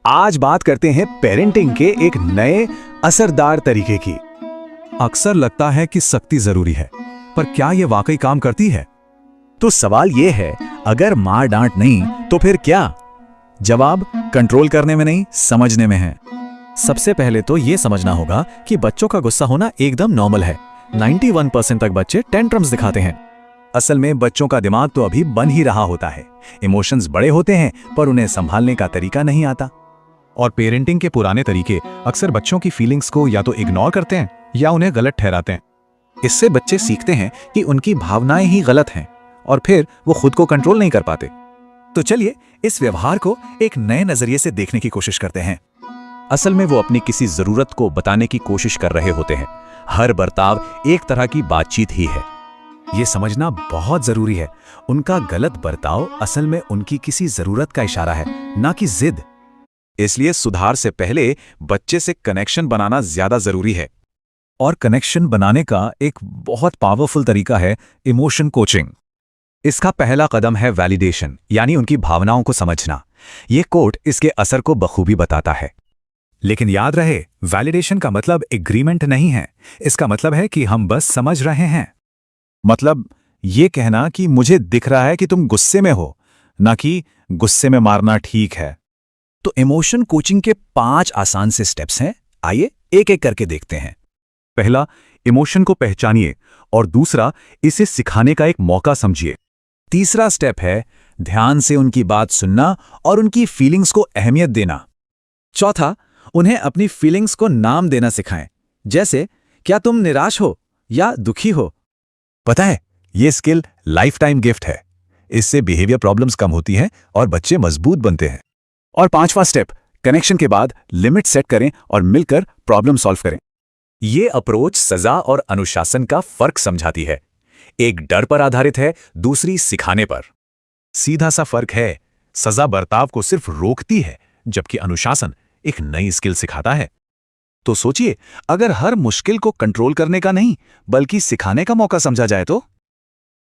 आज बात करते हैं पेरेंटिंग के एक नए असरदार तरीके की। अक्सर लगता है कि सख्ती जरूरी है, पर क्या ये वाकई काम करती है? तो सवाल ये है, अगर मार डांट नहीं तो फिर क्या? जवाब कंट्रोल करने में नहीं, समझने में है। सबसे पहले तो ये समझना होगा कि बच्चों का गुस्सा होना एकदम नॉर्मल है। 91% तक बच्चे टेंट्रम्स दिखाते हैं। असल में बच्चों का दिमाग तो अभी बन ही रहा होता है। इमोशंस बड़े होते हैं पर उन्हें संभालने का तरीका नहीं आता। और पेरेंटिंग के पुराने तरीके अक्सर बच्चों की फीलिंग्स को या तो इग्नोर करते हैं या उन्हें गलत ठहराते हैं। इससे बच्चे सीखते हैं कि उनकी भावनाएं ही गलत हैं और फिर वो खुद को कंट्रोल नहीं कर पाते। तो चलिए इस व्यवहार को एक नए नजरिए से देखने की कोशिश करते हैं। असल में वो अपनी किसी जरूरत को बताने की कोशिश कर रहे होते हैं। हर बर्ताव एक तरह की बातचीत ही है। ये समझना बहुत जरूरी है, उनका गलत बर्ताव असल में उनकी किसी जरूरत का इशारा है, ना कि जिद। इसलिए सुधार से पहले बच्चे से कनेक्शन बनाना ज्यादा जरूरी है। और कनेक्शन बनाने का एक बहुत पावरफुल तरीका है इमोशन कोचिंग। इसका पहला कदम है वैलिडेशन, यानी उनकी भावनाओं को समझना। ये कोट इसके असर को बखूबी बताता है। लेकिन याद रहे, वैलिडेशन का मतलब एग्रीमेंट नहीं है। इसका मतलब है कि हम बस समझ रहे हैं। मतलब ये कहना कि मुझे दिख रहा है कि तुम गुस्से में हो, ना कि गुस्से में मारना ठीक है। तो इमोशन कोचिंग के 5 आसान से स्टेप्स हैं। आइए एक एक करके देखते हैं। पहला, इमोशन को पहचानिए, और दूसरा, इसे सिखाने का एक मौका समझिए। तीसरा स्टेप है ध्यान से उनकी बात सुनना और उनकी फीलिंग्स को अहमियत देना। चौथा, उन्हें अपनी फीलिंग्स को नाम देना सिखाएं, जैसे क्या तुम निराश हो या दुखी हो। पता है, ये स्किल लाइफ टाइम गिफ्ट है। इससे बिहेवियर प्रॉब्लम्स कम होती हैं और बच्चे मजबूत बनते हैं। और 5वां स्टेप, कनेक्शन के बाद लिमिट सेट करें और मिलकर प्रॉब्लम सॉल्व करें। ये अप्रोच सजा और अनुशासन का फर्क समझाती है। एक डर पर आधारित है, दूसरी सिखाने पर। सीधा सा फर्क है, सजा बर्ताव को सिर्फ रोकती है, जबकि अनुशासन एक नई स्किल सिखाता है। तो सोचिए, अगर हर मुश्किल को कंट्रोल करने का नहीं बल्कि सिखाने का मौका समझा जाए तो